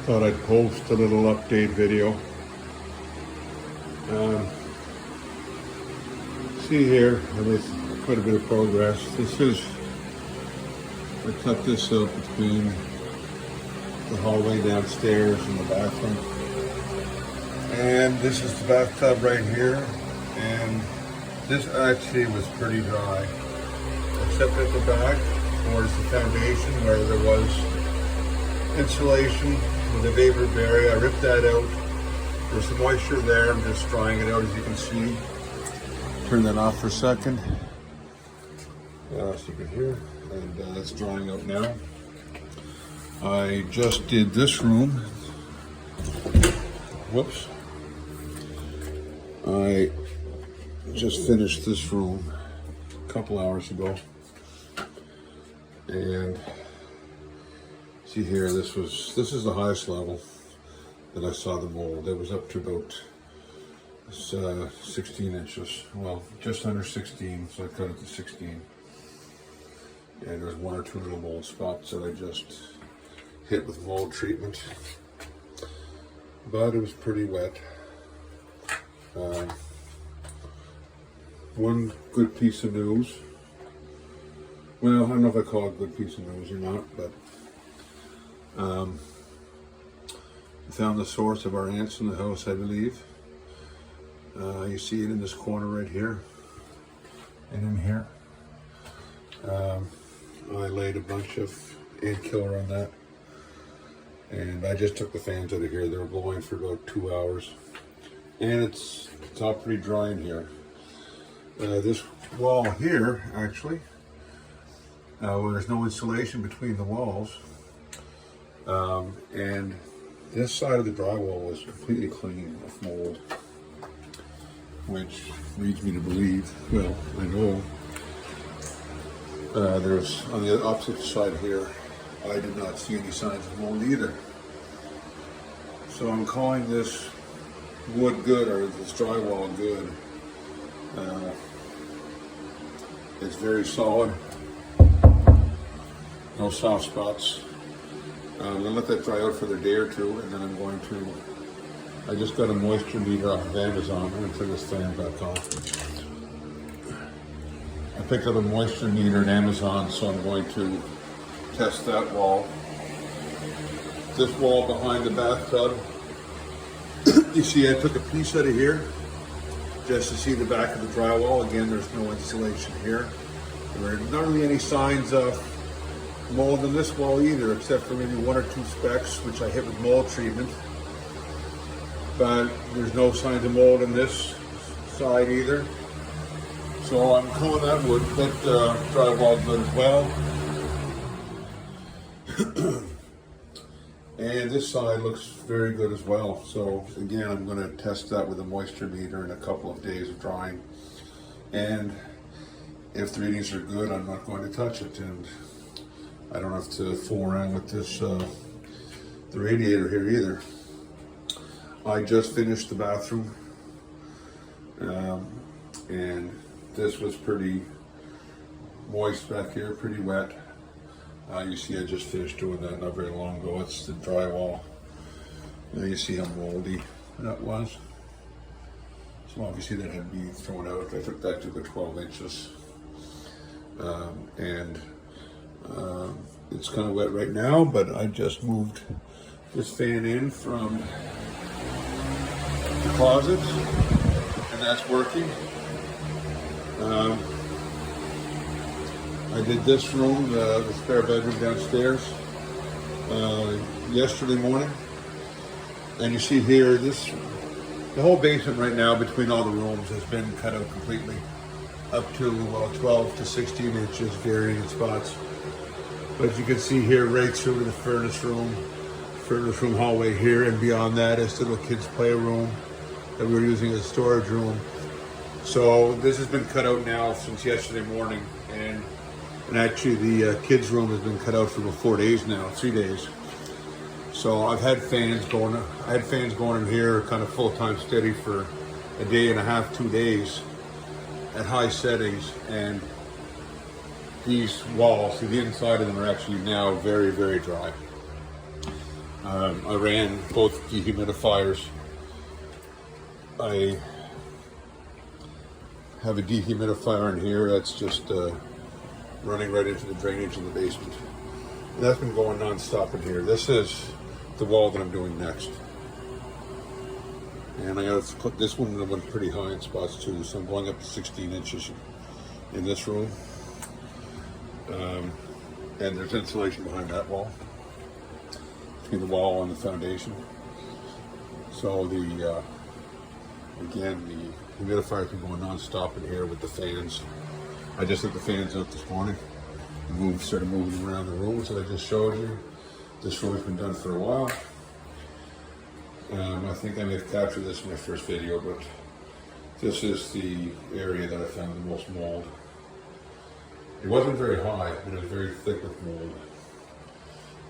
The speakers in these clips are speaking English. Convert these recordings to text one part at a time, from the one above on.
Thought I'd post a little update video. See here, I made quite a bit of progress. I cut this up between the hallway downstairs and the bathroom. And this is the bathtub right here. And this actually was pretty dry, except at the back towards the foundation where there was insulation with a vapor barrier. I ripped that out. There's some moisture there. I'm just drying it out, as you can see. Turn that off for a second. So you can hear, and it's drying out now. I just did this room. Whoops. I just finished this room a couple hours ago. And see here, this is the highest level that I saw the mold. It was up to about 16 inches. Well, just under 16, so I cut it to 16. And there's one or two little mold spots that I just hit with mold treatment. But it was pretty wet. One good piece of news. Well, I don't know if I call it a good piece of news or not, but we found the source of our ants in the house, I believe. You see it in this corner right here and in here. I laid a bunch of ant killer on that, and I just took the fans out of here. They were blowing for about 2 hours, and it's all pretty dry in here. This wall here, actually, where there's no insulation between the walls, and this side of the drywall was completely clean of mold, which leads me to believe, well, I know, there's, on the opposite side here, I did not see any signs of mold either. So I'm calling this wood good, or this drywall good. It's very solid, no soft spots. I'm gonna let that dry out for a day or two, and then I just got a moisture meter off of Amazon. I'm gonna turn this fan back on. I picked up a moisture meter at Amazon, so I'm going to test that wall. This wall behind the bathtub, you see I took a piece out of here just to see the back of the drywall. Again, there's no insulation here. There are not really any signs of mold in this wall either, except for maybe one or two specks, which I hit with mold treatment. But there's no signs of mold in this side either. So I'm calling that drywall good as well. And this side looks very good as well. So again, I'm going to test that with a moisture meter in a couple of days of drying. And if the readings are good, I'm not going to touch it. And I don't have to fool around with this, the radiator here either. I just finished the bathroom, and this was pretty moist back here, pretty wet. You see I just finished doing that not very long ago. It's the drywall. Now you see how moldy that was. So obviously that had to be thrown out. I took that to the 12 inches. It's kind of wet right now, but I just moved this fan in from the closet, and that's working. I did this room, the spare bedroom downstairs, yesterday morning. And you see here, the whole basement right now between all the rooms has been cut out completely, up to 12 to 16 inches, varying in spots. But as you can see here, right through to the furnace room hallway here, and beyond that is the little kids' playroom that we were using as a storage room. So this has been cut out now since yesterday morning, and actually the kids' room has been cut out for about 4 days now, 3 days. So I've had fans going. I had fans going in here, kind of full-time steady for a day and a half, 2 days, at high settings, and these walls, the inside of them are actually now very, very dry. I ran both dehumidifiers. I have a dehumidifier in here that's just running right into the drainage in the basement. And that's been going non-stop in here. This is the wall that I'm doing next. And I got to put this one went pretty high in spots too, so I'm going up to 16 inches in this room. And there's insulation behind that wall, between the wall and the foundation. So the again, the humidifier can go non-stop in here with the fans. I just took the fans out this morning. Started moving around the rooms that I just showed you. This room's been done for a while. I think I may have captured this in my first video, but this is the area that I found the most mold. It wasn't very high, but it was very thick with mold.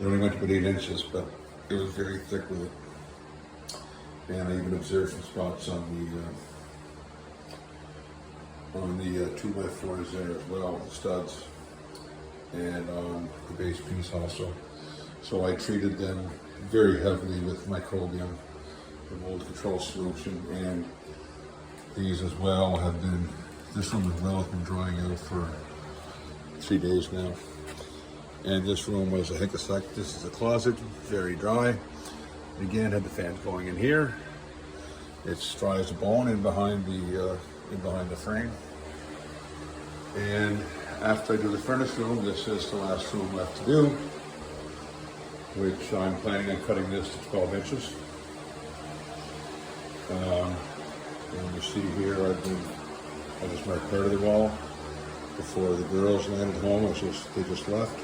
It only went to about 8 inches, but it was very thick with it. And I even observed some spots on the 2x4s there as well, the studs, and on the base piece also. So I treated them very heavily with microbium, the mold control solution, and these as well have been, this room as well has been drying out for 3 days now. And this room was, I think it's like, this is a closet, very dry. Again, had the fans going in here. It's dry as a bone in behind the frame. And after I do the furnace room, this is the last room left to do, which I'm planning on cutting this to 12 inches. And you see here, I just marked part of the wall before the girls landed home. They just left.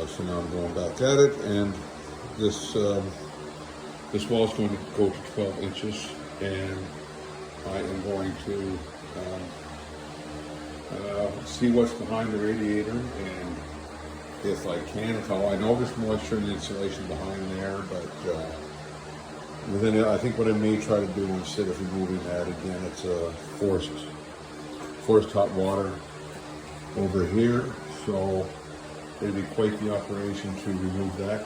So now I'm going back at it, and this wall is going to go to 12 inches, and I am going to see what's behind the radiator, and if I can, I know there's moisture in the insulation behind there, but within it, I think what I may try to do instead of removing that, again, it's a forced hot water over here, so it'd be quite the operation to remove that.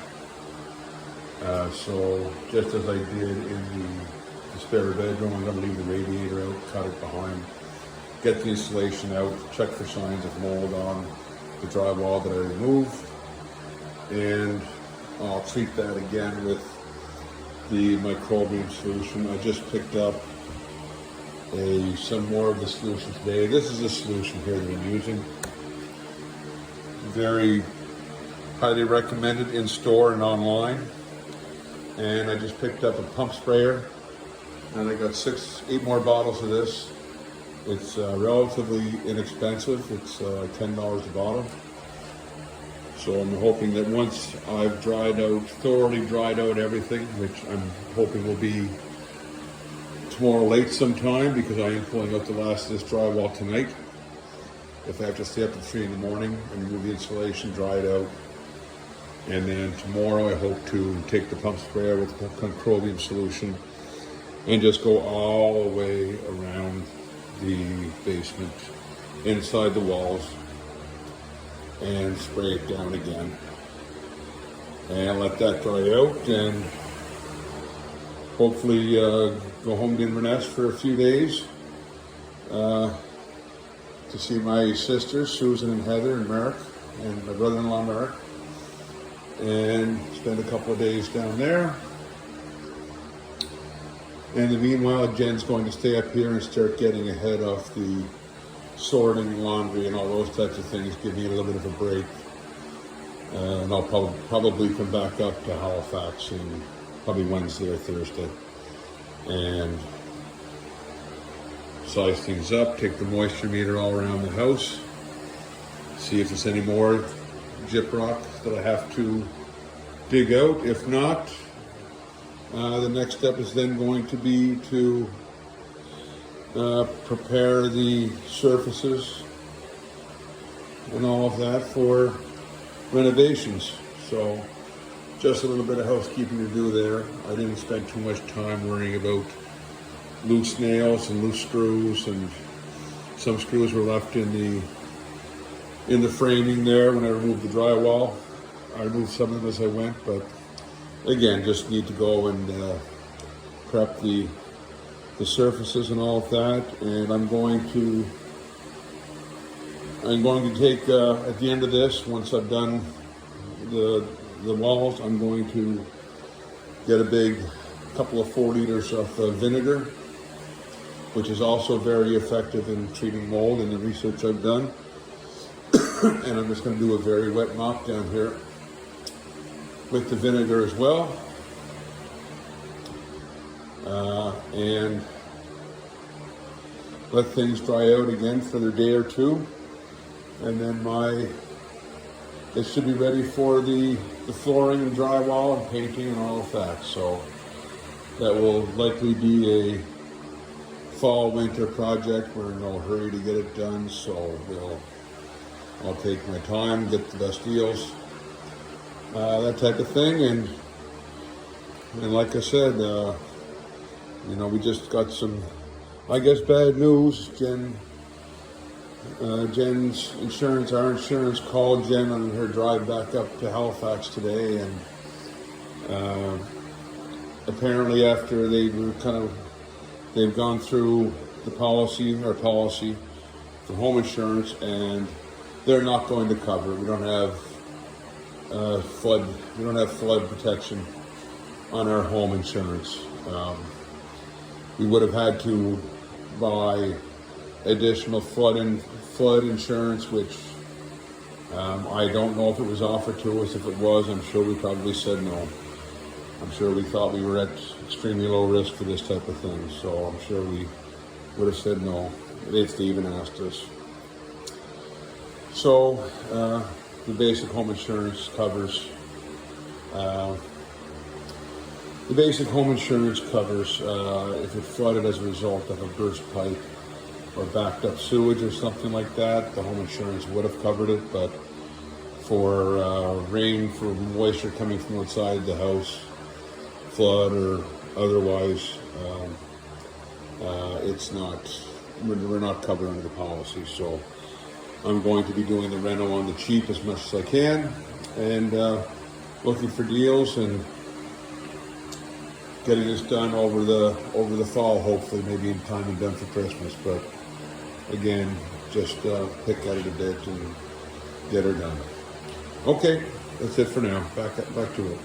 So just as I did in the spare bedroom, I'm going to leave the radiator out, cut it behind, get the insulation out, check for signs of mold on the drywall that I removed, and I'll treat that again with the microbial solution. I just picked up some more of the solution today. This is the solution here that I'm using. Very highly recommended in store and online. And I just picked up a pump sprayer, and I got 8 more bottles of this. It's relatively inexpensive. It's $10 a bottle. So I'm hoping that once I've thoroughly dried out everything, which I'm hoping will be tomorrow late sometime, because I am pulling out the last of this drywall tonight. If I have to stay up at 3 in the morning and remove the insulation, dry it out. And then tomorrow I hope to take the pump sprayer with the microbial solution and just go all the way around the basement, inside the walls, and spray it down again. And let that dry out, and hopefully go home to Inverness for a few days to see my sisters, Susan and Heather and Merrick, and my brother-in-law Merrick, and spend a couple of days down there. And in the meanwhile, Jen's going to stay up here and start getting ahead of the sorting, laundry, and all those types of things, give me a little bit of a break. And I'll probably come back up to Halifax in probably Wednesday or Thursday and size things up, take the moisture meter all around the house, see if there's any more gyprock that I have to dig out. If not, the next step is then going to be to prepare the surfaces and all of that for renovations. So just a little bit of housekeeping to do there. I didn't spend too much time worrying about loose nails and loose screws, and some screws were left in the framing there when I removed the drywall. I removed some of them as I went, but again, just need to go and prep the surfaces and all of that. And I'm going to take at the end of this, once I've done the walls, I'm going to get a big couple of 4 liters of vinegar, which is also very effective in treating mold in the research I've done. And I'm just going to do a very wet mop down here with the vinegar as well. And let things dry out again for a day or two. And then it should be ready for the flooring and drywall and painting and all of that. So that will likely be a fall-winter project. We're in no hurry to get it done, so I'll take my time, get the best deals, that type of thing. And like I said, we just got some, I guess, bad news. Jen's insurance, our insurance, called Jen on her drive back up to Halifax today, and apparently after they've gone through our policy for home insurance, and they're not going to cover. We don't have flood protection on our home insurance. We would have had to buy additional flood insurance, which I don't know if it was offered to us. If it was, I'm sure we probably said no. I'm sure we thought we were at extremely low risk for this type of thing, so I'm sure we would have said no if they even asked us. So the basic home insurance covers. If it flooded as a result of a burst pipe or backed up sewage or something like that, the home insurance would have covered it. But for rain, for moisture coming from outside the house, flood or otherwise, we're not covered under the policy. So I'm going to be doing the reno on the cheap as much as I can, and looking for deals and getting this done over the fall, hopefully, maybe in time and done for Christmas. But again, just pick at it a bit and get her done. Okay, that's it for now. Back to it.